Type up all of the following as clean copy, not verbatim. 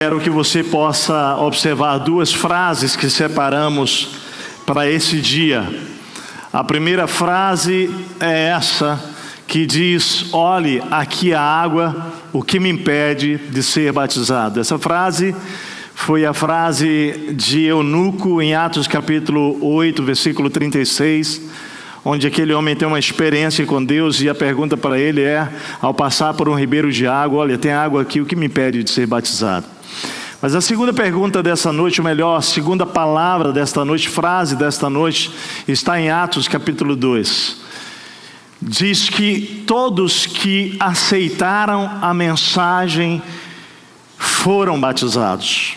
Quero que você possa observar duas frases que separamos para esse dia. A primeira frase é essa, que diz: olhe, aqui a água, o que me impede de ser batizado. Essa frase foi a frase de Eunuco em Atos capítulo 8, versículo 36, onde aquele homem tem uma experiência com Deus e a pergunta para ele é, ao passar por um ribeiro de água: olha, tem água aqui, o que me impede de ser batizado? Mas a segunda pergunta dessa noite, ou melhor, a segunda palavra desta noite, frase desta noite, está em Atos capítulo 2. Diz que todos que aceitaram a mensagem foram batizados.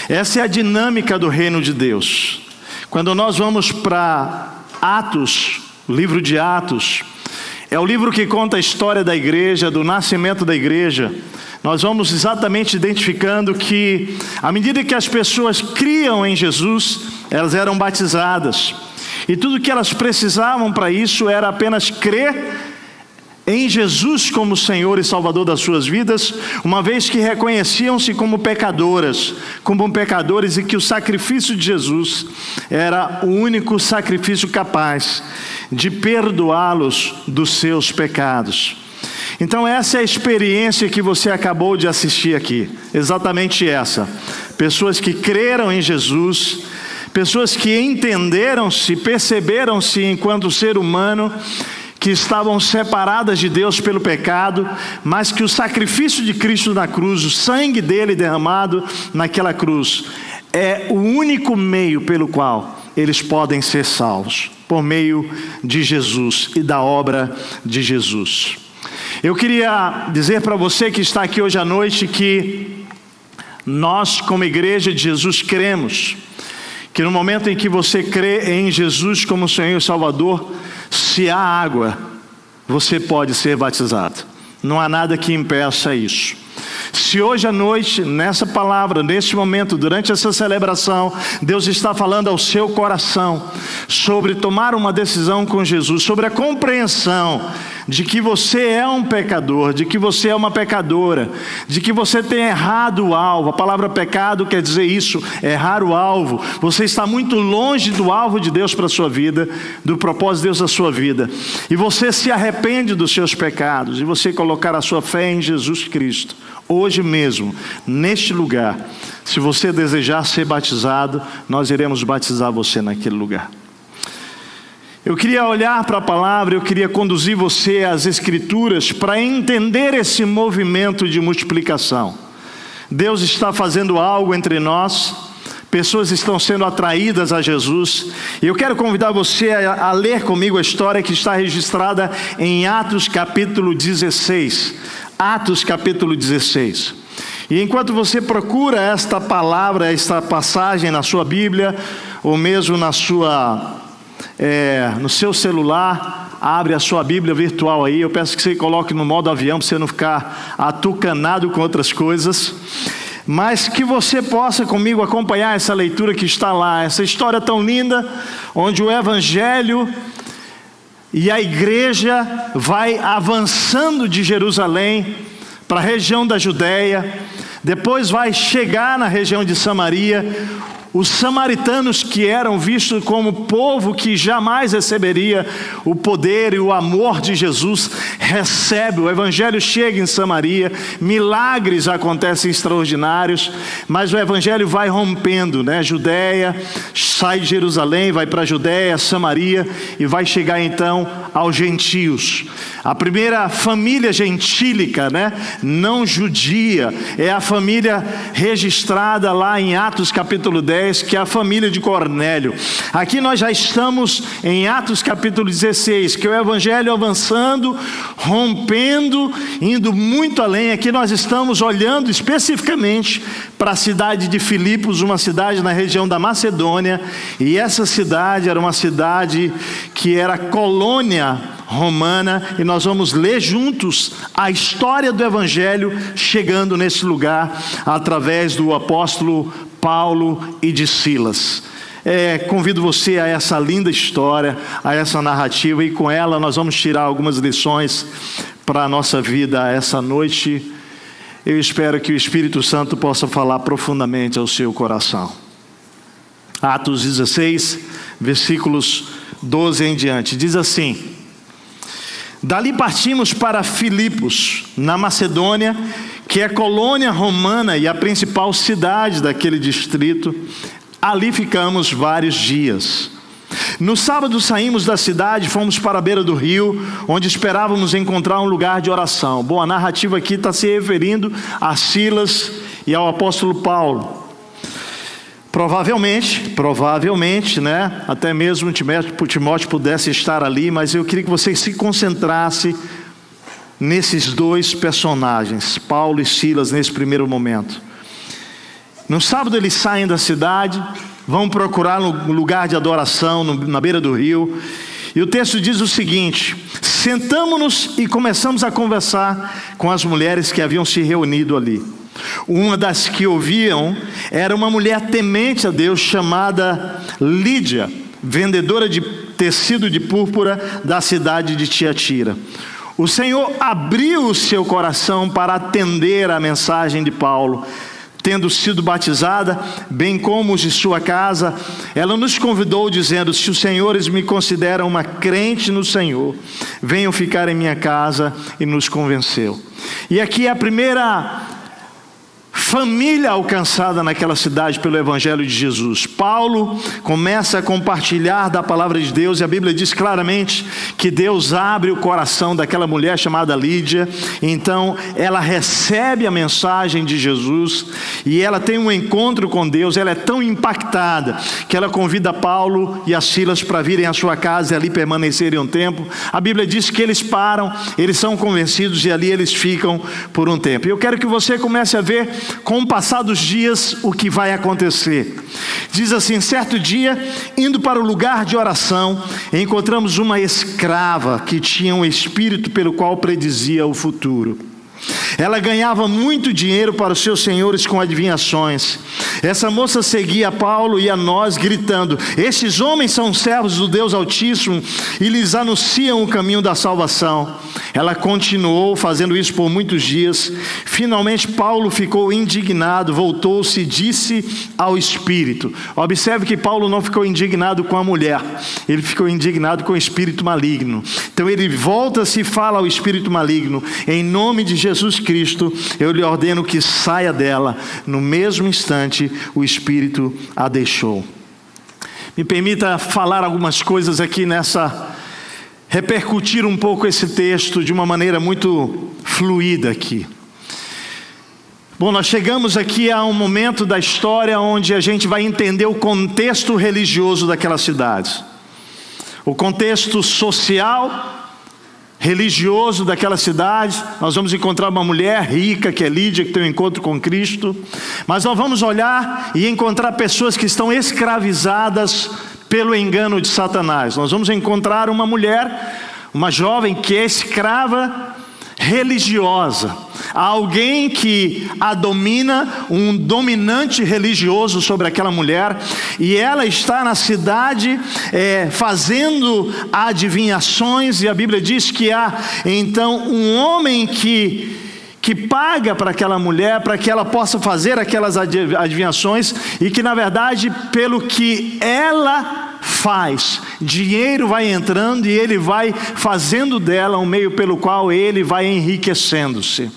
Essa é a dinâmica do reino de Deus. Quando nós vamos para Atos, o livro de Atos, é o livro que conta a história da igreja, do nascimento da igreja. Nós vamos exatamente identificando que, à medida que as pessoas criam em Jesus, elas eram batizadas. E tudo que elas precisavam para isso era apenas crer em Jesus como Senhor e Salvador das suas vidas, uma vez que reconheciam-se como pecadores, e que o sacrifício de Jesus era o único sacrifício capaz de perdoá-los dos seus pecados. Então essa é a experiência que você acabou de assistir aqui, exatamente essa. Pessoas que creram em Jesus, pessoas que entenderam-se, perceberam-se enquanto ser humano, que estavam separadas de Deus pelo pecado, mas que o sacrifício de Cristo na cruz, o sangue dele derramado naquela cruz, é o único meio pelo qual eles podem ser salvos, por meio de Jesus e da obra de Jesus. Eu queria dizer para você que está aqui hoje à noite que nós, como igreja de Jesus, cremos que no momento em que você crê em Jesus como Senhor e Salvador, se há água, você pode ser batizado. Não há nada que impeça isso. Se hoje à noite, nessa palavra, nesse momento, durante essa celebração, Deus está falando ao seu coração sobre tomar uma decisão com Jesus, sobre a compreensão de que você é um pecador, de que você é uma pecadora, de que você tem errado o alvo. A palavra pecado quer dizer isso, errar o alvo. Você está muito longe do alvo de Deus para a sua vida, do propósito de Deus na sua vida. E você se arrepende dos seus pecados, e você colocar a sua fé em Jesus Cristo. Hoje mesmo, neste lugar, se você desejar ser batizado, nós iremos batizar você naquele lugar. Eu queria olhar para a palavra, eu queria conduzir você às Escrituras para entender esse movimento de multiplicação. Deus está fazendo algo entre nós, pessoas estão sendo atraídas a Jesus, e eu quero convidar você a ler comigo a história que está registrada em Atos capítulo 16. Atos capítulo 16. E enquanto você procura esta palavra, esta passagem na sua Bíblia, ou mesmo no seu celular, abre a sua Bíblia virtual aí. Eu peço que você coloque no modo avião para você não ficar atucanado com outras coisas, mas que você possa comigo acompanhar essa leitura que está lá, essa história tão linda, onde o Evangelho e a igreja vai avançando de Jerusalém para a região da Judéia, depois vai chegar na região de Samaria. Os samaritanos, que eram vistos como povo que jamais receberia o poder e o amor de Jesus, recebe, o Evangelho chega em Samaria, milagres acontecem extraordinários, mas o Evangelho vai rompendo, né? Judéia, sai de Jerusalém, vai para a Judéia, Samaria, e vai chegar então aos gentios. A primeira família gentílica, né? Não judia, é a família registrada lá em Atos capítulo 10, que é a família de Cornélio. Aqui nós já estamos em Atos capítulo 16, que é o Evangelho avançando, rompendo, indo muito além. Aqui nós estamos olhando especificamente para a cidade de Filipos, uma cidade na região da Macedônia, e essa cidade era uma cidade que era colônia romana, e nós vamos ler juntos a história do Evangelho chegando nesse lugar, através do apóstolo Paulo e de Silas. Convido você a essa linda história, a essa narrativa, e com ela nós vamos tirar algumas lições para a nossa vida essa noite. eu espero que o Espírito Santo possa falar profundamente ao seu coração. Atos 16, versículos 12 em diante, diz assim: dali partimos para Filipos, na Macedônia, que é colônia romana e a principal cidade daquele distrito. Ali ficamos vários dias. No sábado saímos da cidade, fomos para a beira do rio, onde esperávamos encontrar um lugar de oração. Bom, a narrativa aqui está se referindo a Silas e ao apóstolo Paulo. Provavelmente, né? Até mesmo Timóteo pudesse estar ali, mas eu queria que você se concentrasse nesses dois personagens, Paulo e Silas, nesse primeiro momento. No sábado eles saem da cidade, vão procurar um lugar de adoração na beira do rio, e o texto diz o seguinte: sentamos-nos e começamos a conversar com as mulheres que haviam se reunido ali. Uma das que ouviam era uma mulher temente a Deus chamada Lídia, vendedora de tecido de púrpura da cidade de Tiatira. O Senhor abriu o seu coração para atender a mensagem de Paulo. Tendo sido batizada, bem como os de sua casa, ela nos convidou dizendo: se os senhores me consideram uma crente no Senhor, venham ficar em minha casa, e nos convenceu. E aqui é a primeira família alcançada naquela cidade pelo Evangelho de Jesus. Paulo começa a compartilhar da palavra de Deus, e a Bíblia diz claramente que Deus abre o coração daquela mulher chamada Lídia. Então ela recebe a mensagem de Jesus e ela tem um encontro com Deus. Ela é tão impactada que ela convida Paulo e a Silas para virem à sua casa e ali permanecerem um tempo. A Bíblia diz que eles param, eles são convencidos e ali eles ficam por um tempo. E eu quero que você comece a ver, com o passar dos dias, o que vai acontecer. Diz assim: certo dia, indo para o lugar de oração, encontramos uma escrava que tinha um espírito pelo qual predizia o futuro. Ela ganhava muito dinheiro para os seus senhores com adivinhações. Essa moça seguia a Paulo e a nós, gritando: esses homens são servos do Deus Altíssimo e lhes anunciam o caminho da salvação. Ela continuou fazendo isso por muitos dias. Finalmente Paulo ficou indignado, voltou-se e disse ao espírito. Observe que Paulo não ficou indignado com a mulher, ele ficou indignado com o espírito maligno. Então ele volta-se e fala ao espírito maligno: em nome de Jesus Cristo, eu lhe ordeno que saia dela. No mesmo instante, o espírito a deixou. Me permita falar algumas coisas aqui repercutir um pouco esse texto de uma maneira muito fluida aqui. Bom, nós chegamos aqui a um momento da história onde a gente vai entender o contexto religioso daquela cidade, o contexto social, religioso daquela cidade. Nós vamos encontrar uma mulher rica, que é Lídia, que tem um encontro com Cristo, mas nós vamos olhar e encontrar pessoas que estão escravizadas pelo engano de Satanás. Nós vamos encontrar uma mulher, uma jovem que é escrava religiosa, alguém que a domina, um dominante religioso sobre aquela mulher, e ela está na cidade fazendo adivinhações, e a Bíblia diz que há então um homem que paga para aquela mulher, para que ela possa fazer aquelas adivinhações, e que na verdade, pelo que ela faz, dinheiro vai entrando e ele vai fazendo dela um meio pelo qual ele vai enriquecendo-se.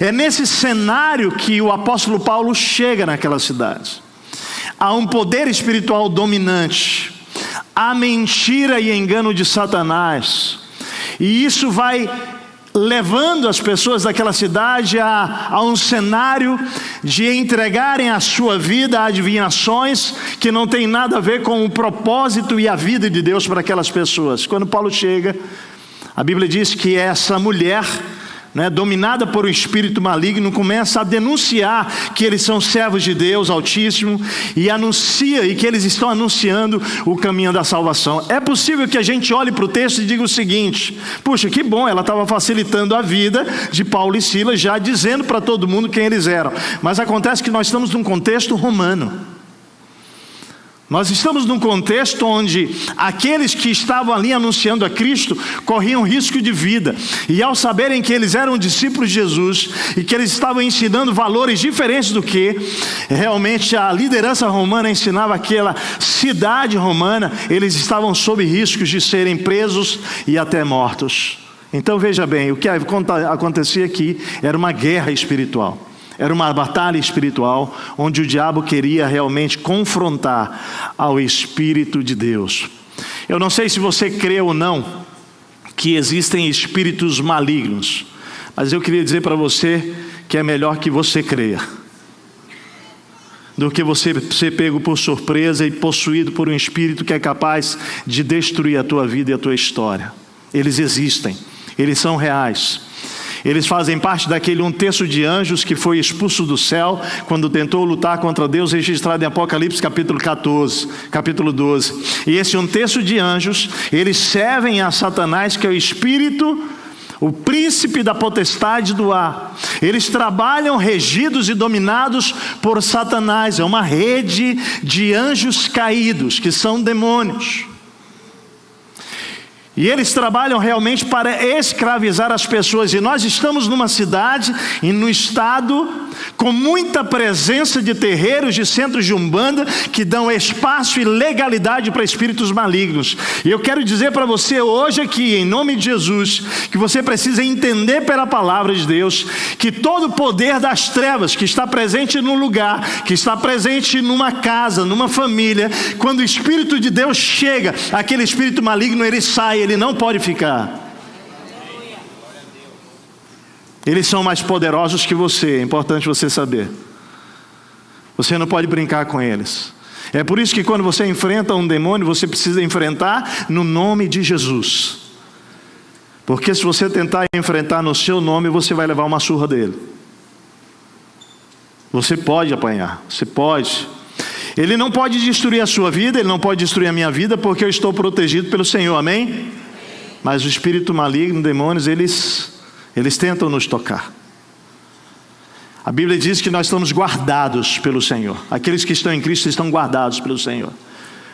É nesse cenário que o apóstolo Paulo chega naquela cidade. Há um poder espiritual dominante, há mentira e engano de Satanás, e isso vai levando as pessoas daquela cidade a um cenário de entregarem a sua vida a adivinhações que não tem nada a ver com o propósito e a vida de Deus para aquelas pessoas. Quando Paulo chega, a Bíblia diz que essa mulher, dominada por um espírito maligno, começa a denunciar que eles são servos de Deus Altíssimo, e que eles estão anunciando o caminho da salvação. É possível que a gente olhe para o texto e diga o seguinte: puxa, que bom, ela estava facilitando a vida de Paulo e Silas, já dizendo para todo mundo quem eles eram. Mas acontece que nós estamos num contexto romano. Nós estamos num contexto onde aqueles que estavam ali anunciando a Cristo corriam risco de vida. E ao saberem que eles eram discípulos de Jesus e que eles estavam ensinando valores diferentes do que realmente a liderança romana ensinava aquela cidade romana, eles estavam sob riscos de serem presos e até mortos. Então veja bem, o que acontecia aqui era uma guerra espiritual. Era uma batalha espiritual, onde o diabo queria realmente confrontar ao Espírito de Deus. Eu não sei se você crê ou não que existem espíritos malignos, mas eu queria dizer para você que é melhor que você creia, do que você ser pego por surpresa e possuído por um espírito que é capaz de destruir a tua vida e a tua história. Eles existem, eles são reais. Eles fazem parte daquele 1/3 de anjos que foi expulso do céu quando tentou lutar contra Deus, registrado em Apocalipse capítulo 12. E esse 1/3 de anjos, eles servem a Satanás, que é o espírito, o príncipe da potestade do ar. Eles trabalham regidos e dominados por Satanás. É uma rede de anjos caídos, que são demônios. E eles trabalham realmente para escravizar as pessoas. E nós estamos numa cidade e no estado com muita presença de terreiros, de centros de umbanda, que dão espaço e legalidade para espíritos malignos. E eu quero dizer para você hoje aqui, em nome de Jesus, que você precisa entender pela palavra de Deus, que todo o poder das trevas que está presente num lugar, que está presente numa casa, numa família, quando o Espírito de Deus chega, aquele espírito maligno, ele sai, ele não pode ficar. Eles são mais poderosos que você, é importante você saber. Você não pode brincar com eles. É por isso que quando você enfrenta um demônio, você precisa enfrentar no nome de Jesus. Porque se você tentar enfrentar no seu nome, você vai levar uma surra dele. Você pode apanhar, você pode. Ele não pode destruir a sua vida, ele não pode destruir a minha vida, porque eu estou protegido pelo Senhor, amém? Mas o espírito maligno, demônios, eles tentam nos tocar. A Bíblia diz que nós estamos guardados pelo Senhor. Aqueles que estão em Cristo estão guardados pelo Senhor.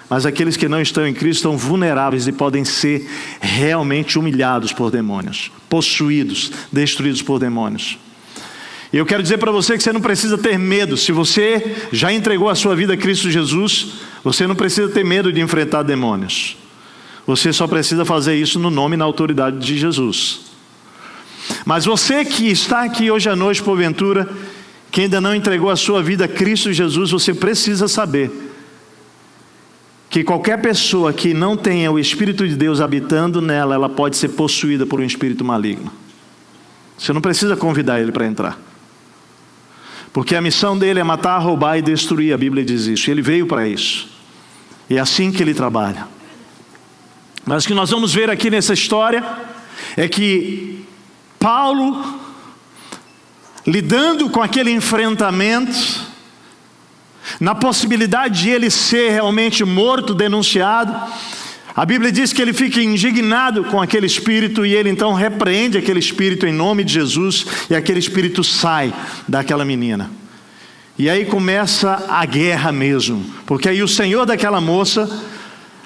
Mas aqueles que não estão em Cristo estão vulneráveis e podem ser realmente humilhados por demônios, possuídos, destruídos por demônios. E eu quero dizer para você que você não precisa ter medo. Se você já entregou a sua vida a Cristo Jesus, você não precisa ter medo de enfrentar demônios. Você só precisa fazer isso no nome e na autoridade de Jesus. Mas você que está aqui hoje à noite, porventura, que ainda não entregou a sua vida a Cristo Jesus, você precisa saber que qualquer pessoa que não tenha o Espírito de Deus habitando nela, ela pode ser possuída por um espírito maligno. Você não precisa convidar ele para entrar. Porque a missão dele é matar, roubar e destruir, a Bíblia diz isso. Ele veio para isso. E é assim que ele trabalha. Mas o que nós vamos ver aqui nessa história é que Paulo, lidando com aquele enfrentamento, na possibilidade de ele ser realmente morto, denunciado, a Bíblia diz que ele fica indignado com aquele espírito e ele então repreende aquele espírito em nome de Jesus e aquele espírito sai daquela menina. E aí começa a guerra mesmo, porque aí o senhor daquela moça,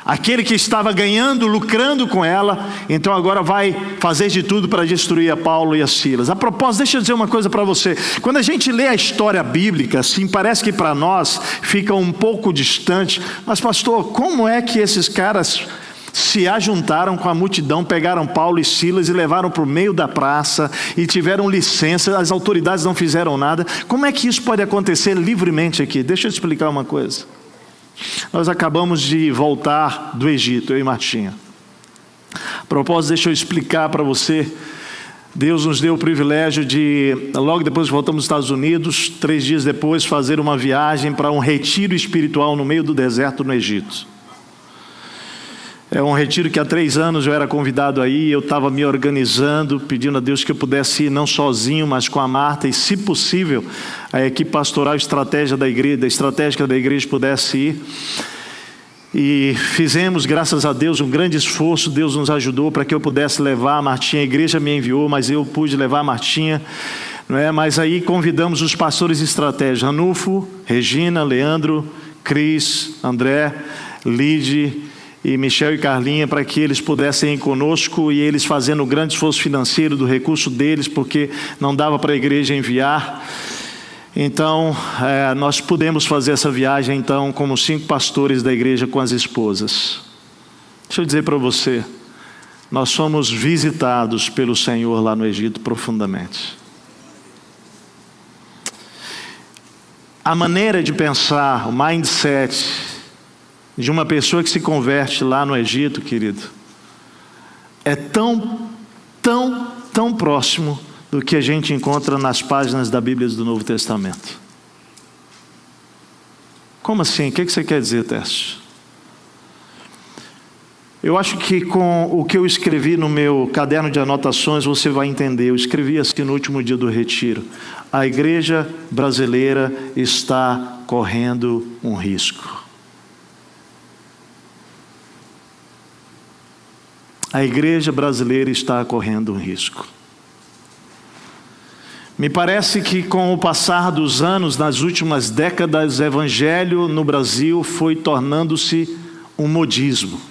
aquele que estava ganhando, lucrando com ela, então agora vai fazer de tudo para destruir a Paulo e a Silas. A propósito, deixa eu dizer uma coisa para você. Quando a gente lê a história bíblica, assim, parece que para nós fica um pouco distante. Mas pastor, como é que esses caras se ajuntaram com a multidão, pegaram Paulo e Silas e levaram para o meio da praça e tiveram licença, as autoridades não fizeram nada? Como é que isso pode acontecer livremente aqui? Deixa eu te explicar uma coisa. Nós acabamos de voltar do Egito, eu e Martinha. A propósito, deixa eu explicar para você. Deus nos deu o privilégio de, logo depois que voltamos dos Estados Unidos, 3 dias depois, fazer uma viagem para um retiro espiritual no meio do deserto no Egito. É um retiro que há 3 anos eu era convidado aí, eu estava me organizando, pedindo a Deus que eu pudesse ir não sozinho, mas com a Marta, e se possível, a equipe pastoral estratégica da igreja pudesse ir. E fizemos, graças a Deus, um grande esforço. Deus nos ajudou para que eu pudesse levar a Martinha. A igreja me enviou, mas eu pude levar a Martinha, não é? Mas aí convidamos os pastores estratégicos, Ranulfo, Regina, Leandro, Cris, André, Lide e Michel e Carlinha, para que eles pudessem ir conosco, e eles fazendo um grande esforço financeiro do recurso deles, porque não dava para a igreja enviar. Então, nós pudemos fazer essa viagem, então, como 5 pastores da igreja com as esposas. Deixa eu dizer para você, nós somos visitados pelo Senhor lá no Egito profundamente. A maneira de pensar, o mindset de uma pessoa que se converte lá no Egito, querido, é tão próximo do que a gente encontra nas páginas da Bíblia do Novo Testamento. Como assim? O que você quer dizer, Tércio? Eu acho que com o que eu escrevi no meu caderno de anotações, você vai entender. Eu escrevi assim no último dia do retiro. A igreja brasileira está correndo um risco. A igreja brasileira está correndo um risco. Me parece que com o passar dos anos, nas últimas décadas, o evangelho no Brasil foi tornando-se um modismo.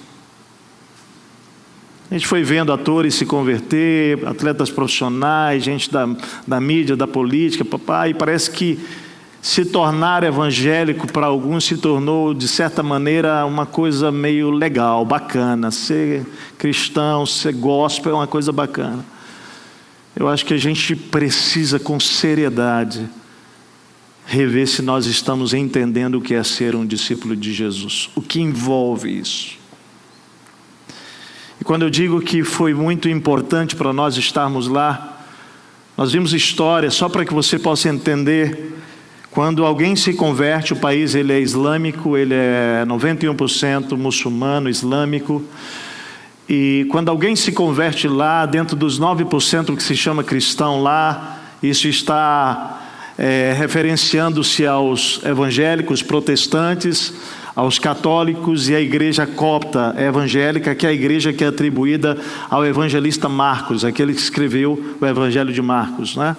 A gente foi vendo atores se converter, atletas profissionais, gente da mídia, da política, e parece que se tornar evangélico para alguns se tornou, de certa maneira, uma coisa meio legal, bacana. Ser cristão, ser gospel é uma coisa bacana. Eu acho que a gente precisa, com seriedade, rever se nós estamos entendendo o que é ser um discípulo de Jesus, o que envolve isso. E quando eu digo que foi muito importante para nós estarmos lá, nós vimos histórias, só para que você possa entender. Quando alguém se converte, o país ele é islâmico, ele é 91% muçulmano, islâmico. E quando alguém se converte lá, dentro dos 9% que se chama cristão lá, isso está referenciando-se aos evangélicos, protestantes, aos católicos e à igreja copta evangélica, que é a igreja que é atribuída ao evangelista Marcos, aquele que escreveu o Evangelho de Marcos, né?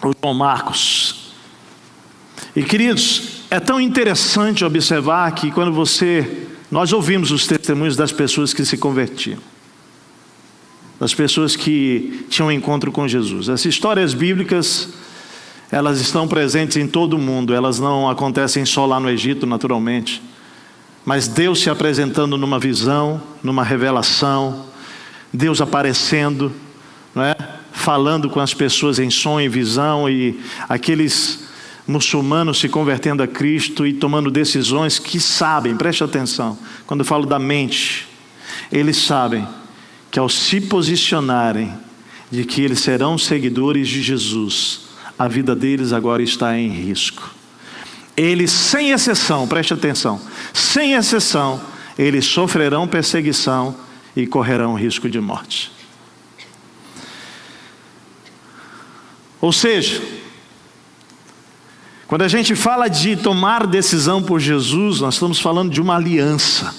O João Marcos. E queridos, é tão interessante observar que quando nós ouvimos os testemunhos das pessoas que se convertiam, das pessoas que tinham um encontro com Jesus. As histórias bíblicas, elas estão presentes em todo o mundo, elas não acontecem só lá no Egito, naturalmente, mas Deus se apresentando numa visão, numa revelação, Deus aparecendo, não é? Falando com as pessoas em sonho e visão, e aqueles muçulmanos se convertendo a Cristo e tomando decisões que sabem, preste atenção, quando eu falo da mente, eles sabem que ao se posicionarem de que eles serão seguidores de Jesus, a vida deles agora está em risco. Eles, sem exceção, preste atenção, sem exceção, eles sofrerão perseguição e correrão risco de morte. Ou seja, quando a gente fala de tomar decisão por Jesus, nós estamos falando de uma aliança,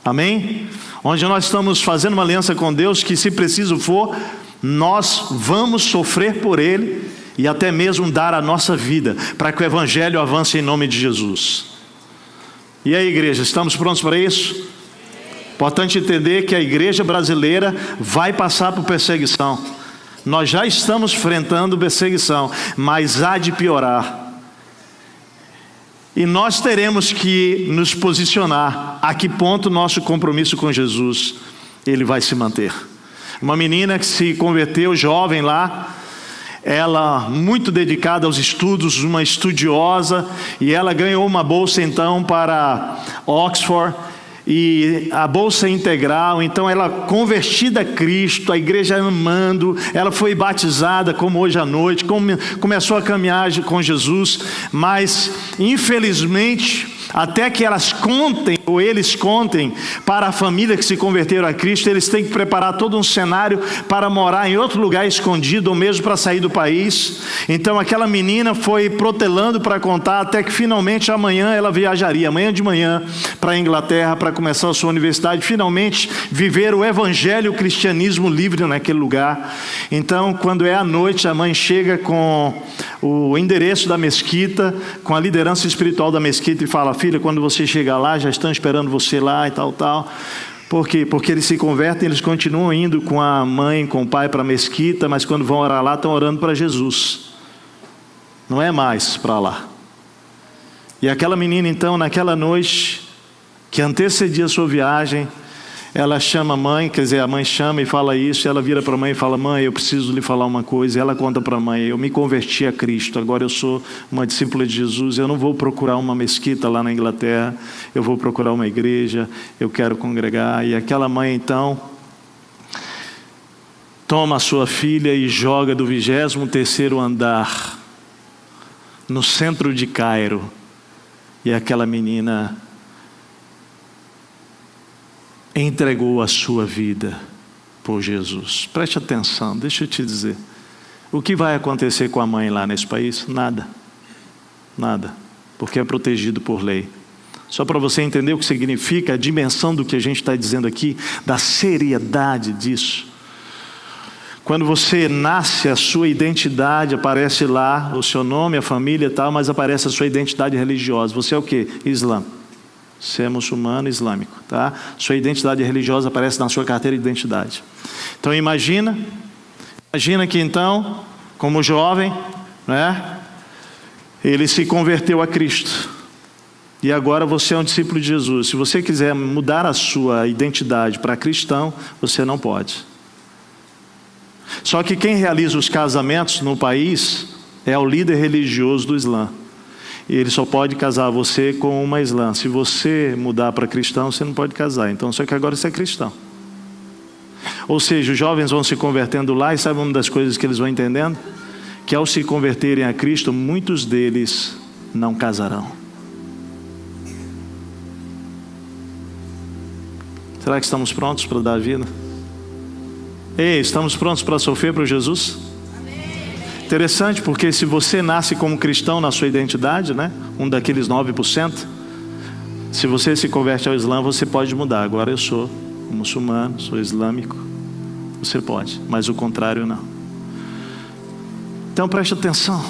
amém? Onde nós estamos fazendo uma aliança com Deus que, se preciso for, nós vamos sofrer por Ele e até mesmo dar a nossa vida para que o Evangelho avance em nome de Jesus. E aí, igreja, estamos prontos para isso? Importante entender que a igreja brasileira vai passar por perseguição. Nós já estamos enfrentando perseguição, mas há de piorar. E nós teremos que nos posicionar a que ponto nosso compromisso com Jesus ele vai se manter. Uma menina que se converteu, jovem lá, ela muito dedicada aos estudos, uma estudiosa, e ela ganhou uma bolsa então para Oxford, e a bolsa integral. Então ela convertida a Cristo, a igreja amando, ela foi batizada como hoje à noite, começou a caminhar com Jesus, mas infelizmente até que elas contem, ou eles contem, para a família que se converteram a Cristo, eles têm que preparar todo um cenário para morar em outro lugar escondido, ou mesmo para sair do país. Então aquela menina foi protelando para contar, até que finalmente amanhã ela viajaria, amanhã de manhã, para a Inglaterra, para começar a sua universidade, finalmente viver o evangelho, o cristianismo livre naquele lugar. Então, quando é à noite, a mãe chega com o endereço da mesquita, com a liderança espiritual da mesquita, e fala: filha, quando você chegar lá, já estão esperando você lá e tal. Por quê? Porque eles se convertem, eles continuam indo com a mãe, com o pai para a mesquita, mas quando vão orar lá, estão orando para Jesus. Não é mais para lá. E aquela menina, então, naquela noite, que antecedia a sua viagem, ela chama a mãe, quer dizer, a mãe chama e fala isso, e ela vira para a mãe e fala: mãe, eu preciso lhe falar uma coisa. E ela conta para a mãe: eu me converti a Cristo, agora eu sou uma discípula de Jesus, eu não vou procurar uma mesquita lá na Inglaterra, eu vou procurar uma igreja, eu quero congregar. E aquela mãe, então, toma a sua filha e joga do 23º andar, no centro de Cairo, e aquela menina entregou a sua vida por Jesus. Preste atenção, deixa eu te dizer. O que vai acontecer com a mãe lá nesse país? Nada. Nada. Porque é protegido por lei. Só para você entender o que significa a dimensão do que a gente está dizendo aqui, da seriedade disso. Quando você nasce, a sua identidade aparece lá, o seu nome, a família e tal, mas aparece a sua identidade religiosa. Você é o quê? Islã. Você é muçulmano islâmico, tá? Sua identidade religiosa aparece na sua carteira de identidade. Então imagina que então, como jovem, né, ele se converteu a Cristo. E agora você é um discípulo de Jesus. Se você quiser mudar a sua identidade para cristão, você não pode. Só que quem realiza os casamentos no país é o líder religioso do Islã. E ele só pode casar você com uma islã. Se você mudar para cristão, você não pode casar. Então, só que agora você é cristão. Ou seja, os jovens vão se convertendo lá, e sabe uma das coisas que eles vão entendendo? Que ao se converterem a Cristo, muitos deles não casarão. Será que estamos prontos para dar a vida? Ei, estamos prontos para sofrer para Jesus? Interessante, porque se você nasce como cristão na sua identidade, né, um daqueles 9%, se você se converte ao Islã, você pode mudar. Agora eu sou muçulmano, sou islâmico. Você pode, mas o contrário não. Então preste atenção.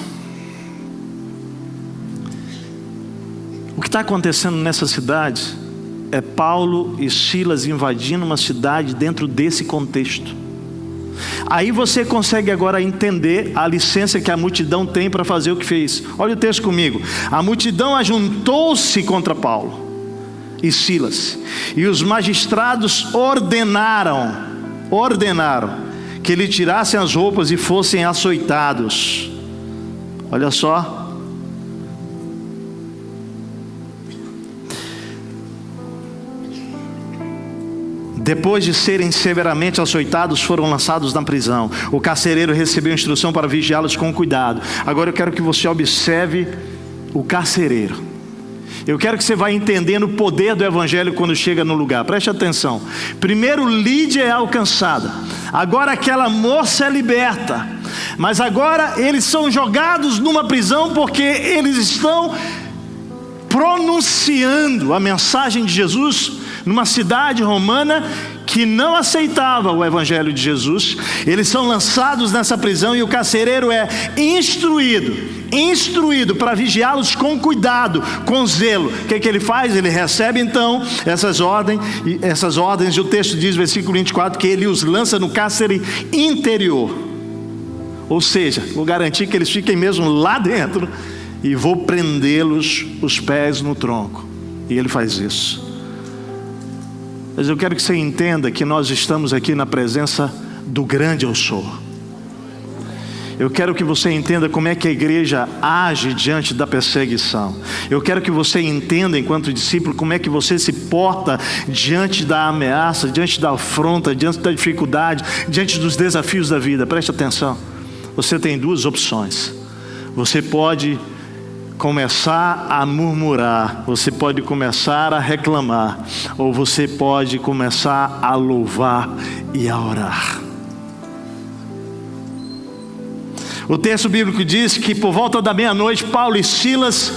O que está acontecendo nessa cidade é Paulo e Silas invadindo uma cidade dentro desse contexto. Aí você consegue agora entender a licença que a multidão tem para fazer o que fez. Olha o texto comigo. A multidão ajuntou-se contra Paulo e Silas, e os magistrados ordenaram que lhe tirassem as roupas e fossem açoitados. Olha só. Depois de serem severamente açoitados, foram lançados na prisão. O carcereiro recebeu instrução para vigiá-los com cuidado. Agora eu quero que você observe o carcereiro. Eu quero que você vá entendendo o poder do evangelho quando chega no lugar. Preste atenção. Primeiro Lídia é alcançada. Agora aquela moça é liberta. Mas agora eles são jogados numa prisão porque eles estão pronunciando a mensagem de Jesus numa cidade romana que não aceitava o evangelho de Jesus. Eles são lançados nessa prisão e o carcereiro é instruído para vigiá-los com cuidado, com zelo. O que ele faz? Ele recebe então essas ordens, e o texto diz, versículo 24, que ele os lança no cárcere interior. Ou seja, vou garantir que eles fiquem mesmo lá dentro e vou prendê-los os pés no tronco. E ele faz isso. Mas eu quero que você entenda que nós estamos aqui na presença do grande eu sou. Eu quero que você entenda como é que a igreja age diante da perseguição. Eu quero que você entenda, enquanto discípulo, como é que você se porta diante da ameaça, diante da afronta, diante da dificuldade, diante dos desafios da vida. Preste atenção. Você tem duas opções. Você pode começar a murmurar, você pode começar a reclamar, ou você pode começar a louvar e a orar. O texto bíblico diz que por volta da meia-noite, Paulo e Silas,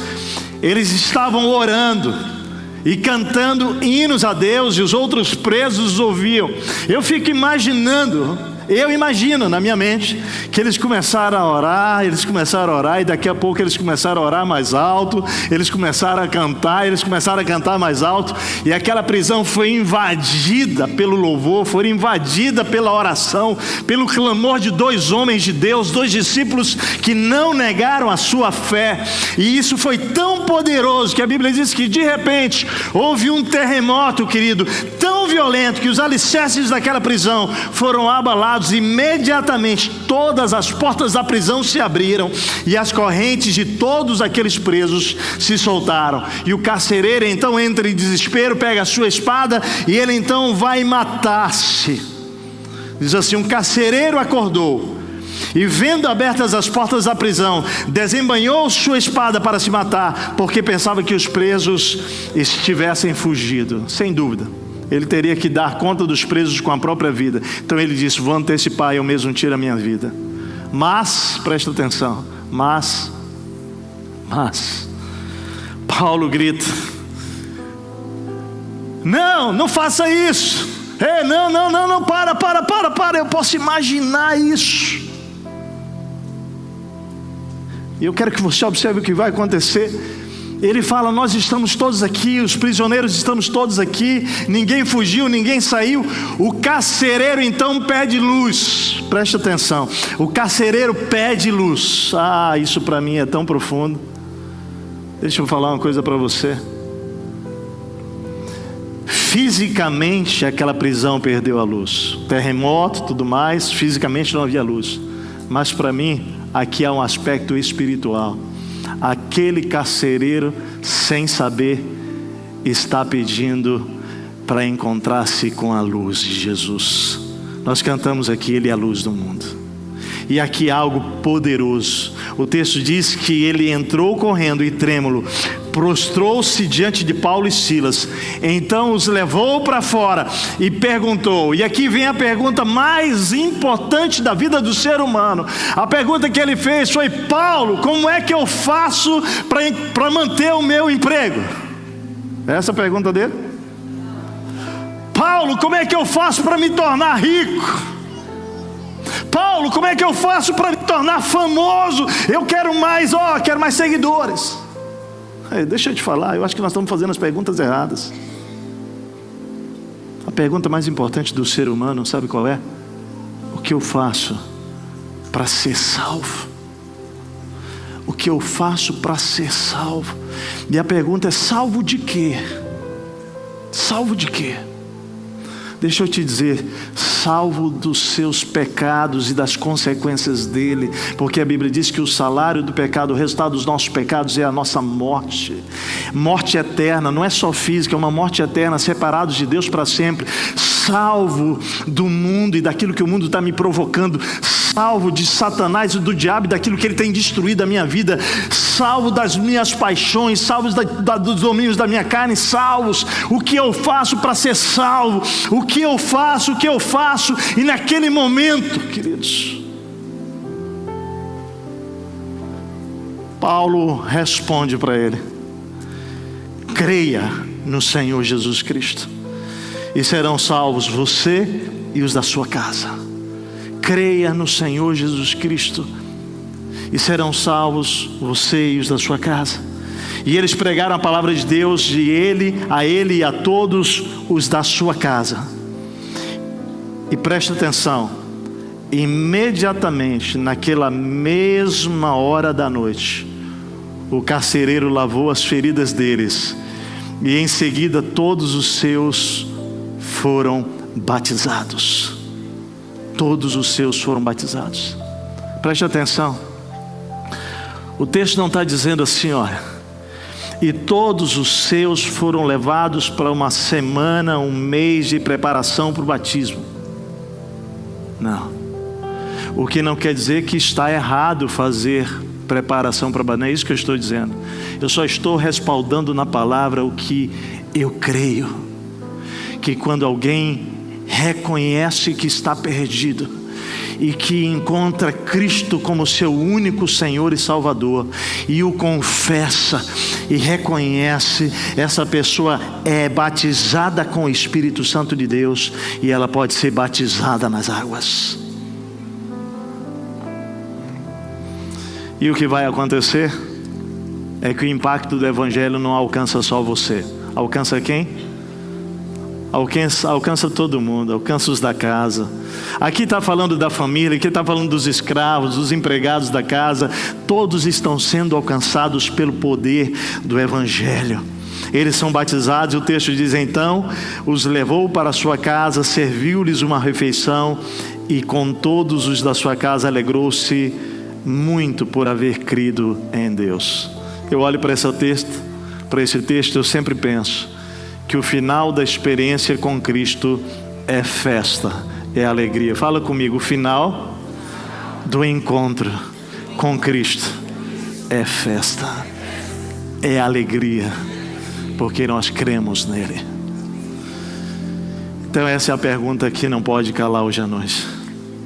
eles estavam orando e cantando hinos a Deus, e os outros presos os ouviam. Eu imagino na minha mente que eles começaram a orar, e daqui a pouco eles começaram a orar mais alto, eles começaram a cantar mais alto, e aquela prisão foi invadida pelo louvor, foi invadida pela oração, pelo clamor de dois homens de Deus, dois discípulos que não negaram a sua fé, e isso foi tão poderoso que a Bíblia diz que de repente houve um terremoto, querido, tão violento que os alicerces daquela prisão foram abalados. Imediatamente todas as portas da prisão se abriram e as correntes de todos aqueles presos se soltaram, e o carcereiro então entra em desespero, pega a sua espada e ele então vai matar-se. Diz assim: um carcereiro acordou e, vendo abertas as portas da prisão, desembainhou sua espada para se matar, porque pensava que os presos estivessem fugido. Sem dúvida, ele teria que dar conta dos presos com a própria vida. Então ele disse: vou antecipar, eu mesmo tiro a minha vida. Mas, presta atenção, mas Paulo grita: não faça isso. Não, para, eu posso imaginar isso. E eu quero que você observe o que vai acontecer. Ele fala: nós estamos todos aqui, os prisioneiros estamos todos aqui, ninguém fugiu, ninguém saiu. O carcereiro então pede luz. Preste atenção, o carcereiro pede luz. Isso para mim é tão profundo. Deixa eu falar uma coisa para você. Fisicamente aquela prisão perdeu a luz, terremoto, tudo mais, fisicamente não havia luz. Mas para mim aqui há um aspecto espiritual. Aquele carcereiro, sem saber, está pedindo para encontrar-se com a luz de Jesus. Nós cantamos aqui: Ele é a luz do mundo. E aqui há algo poderoso. O texto diz que ele entrou correndo e trêmulo, prostrou-se diante de Paulo e Silas, então os levou para fora e perguntou. E aqui vem a pergunta mais importante da vida do ser humano. A pergunta que ele fez foi: Paulo, como é que eu faço para manter o meu emprego? Essa é a pergunta dele. Paulo, como é que eu faço para me tornar rico? Paulo, como é que eu faço para me tornar famoso? Eu quero mais seguidores. Deixa eu te falar, eu acho que nós estamos fazendo as perguntas erradas. A pergunta mais importante do ser humano, sabe qual é? O que eu faço para ser salvo? O que eu faço para ser salvo? E a pergunta é: salvo de quê? Salvo de quê? Deixa eu te dizer, salvo dos seus pecados e das consequências dele, porque a Bíblia diz que o salário do pecado, o resultado dos nossos pecados é a nossa morte, morte eterna, não é só física, é uma morte eterna, separados de Deus para sempre. Salvo do mundo e daquilo que o mundo está me provocando, salvo de Satanás e do diabo e daquilo que ele tem destruído a minha vida, salvo das minhas paixões, salvo dos domínios da minha carne, salvos. O que eu faço para ser salvo? O que eu faço? E naquele momento, queridos, Paulo responde para ele: creia no Senhor Jesus Cristo e serão salvos você e os da sua casa. Creia no Senhor Jesus Cristo e serão salvos você e os da sua casa. E eles pregaram a palavra de Deus de a ele e a todos os da sua casa. E preste atenção, imediatamente naquela mesma hora da noite, o carcereiro lavou as feridas deles, e em seguida todos os seus foram batizados. Todos os seus foram batizados. Preste atenção, o texto não está dizendo assim, olha, e todos os seus foram levados para uma semana, um mês de preparação para o batismo. Não. O que não quer dizer que está errado fazer preparação para banho. É isso que eu estou dizendo. Eu só estou respaldando na palavra o que eu creio. Que quando alguém reconhece que está perdido e que encontra Cristo como seu único Senhor e Salvador e o confessa e reconhece, essa pessoa é batizada com o Espírito Santo de Deus e ela pode ser batizada nas águas. E o que vai acontecer é que o impacto do Evangelho não alcança só você. Alcança quem? Alcança todo mundo, alcança os da casa. Aqui está falando da família, aqui está falando dos escravos, dos empregados da casa. Todos estão sendo alcançados pelo poder do Evangelho. Eles são batizados e o texto diz: então os levou para a sua casa, serviu-lhes uma refeição e com todos os da sua casa alegrou-se muito por haver crido em Deus. Eu olho para esse texto, eu sempre penso que o final da experiência com Cristo é festa, é alegria. Fala comigo: o final do encontro com Cristo é festa, é alegria, porque nós cremos nele. Então essa é a pergunta que não pode calar hoje à noite.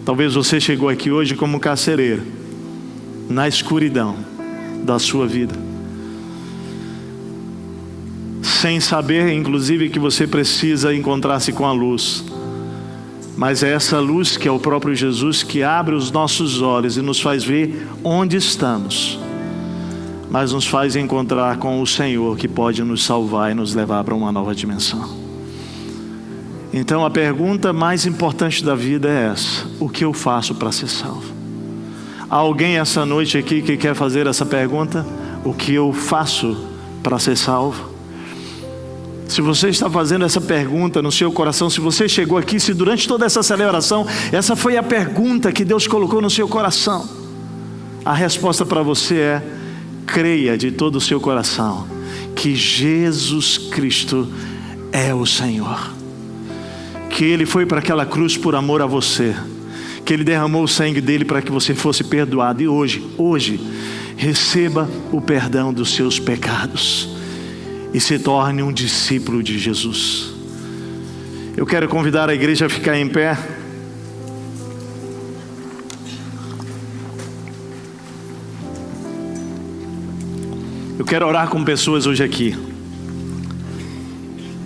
Talvez você chegou aqui hoje como carcereiro, na escuridão da sua vida, sem saber inclusive que você precisa encontrar-se com a luz. Mas é essa luz que é o próprio Jesus que abre os nossos olhos e nos faz ver onde estamos, mas nos faz encontrar com o Senhor que pode nos salvar e nos levar para uma nova dimensão. Então a pergunta mais importante da vida é essa: o que eu faço para ser salvo? Há alguém essa noite aqui que quer fazer essa pergunta? O que eu faço para ser salvo? Se você está fazendo essa pergunta no seu coração, se você chegou aqui, se durante toda essa celebração, essa foi a pergunta que Deus colocou no seu coração, a resposta para você é: creia de todo o seu coração que Jesus Cristo é o Senhor, que Ele foi para aquela cruz por amor a você, que Ele derramou o sangue dele para que você fosse perdoado. E hoje, receba o perdão dos seus pecados e se torne um discípulo de Jesus. Eu quero convidar a igreja a ficar em pé. Eu quero orar com pessoas hoje aqui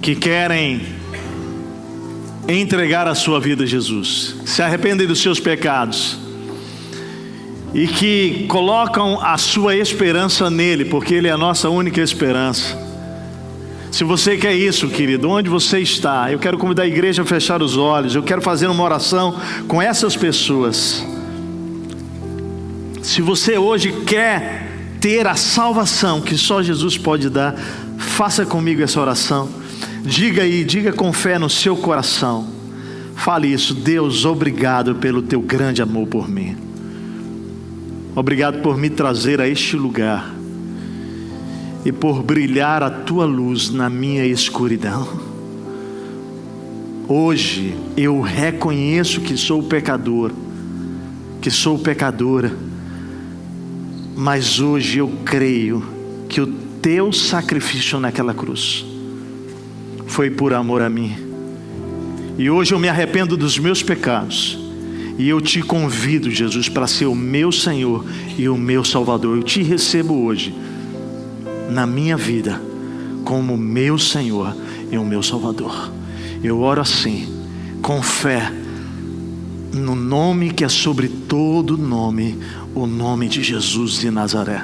que querem entregar a sua vida a Jesus, se arrependem dos seus pecados e que colocam a sua esperança nele, porque Ele é a nossa única esperança. Se você quer isso, querido, onde você está, eu quero convidar a igreja a fechar os olhos. Eu quero fazer uma oração com essas pessoas. Se você hoje quer ter a salvação que só Jesus pode dar, faça comigo essa oração. Diga com fé no seu coração. Fale isso: Deus, obrigado pelo teu grande amor por mim. Obrigado por me trazer a este lugar e por brilhar a tua luz na minha escuridão. Hoje eu reconheço que sou pecador, que sou pecadora, mas hoje eu creio que o teu sacrifício naquela cruz foi por amor a mim. E hoje eu me arrependo dos meus pecados e eu te convido, Jesus, para ser o meu Senhor e o meu Salvador. Eu te recebo hoje na minha vida como meu Senhor e o meu Salvador. Eu oro assim, com fé, no nome que é sobre todo nome, o nome de Jesus de Nazaré.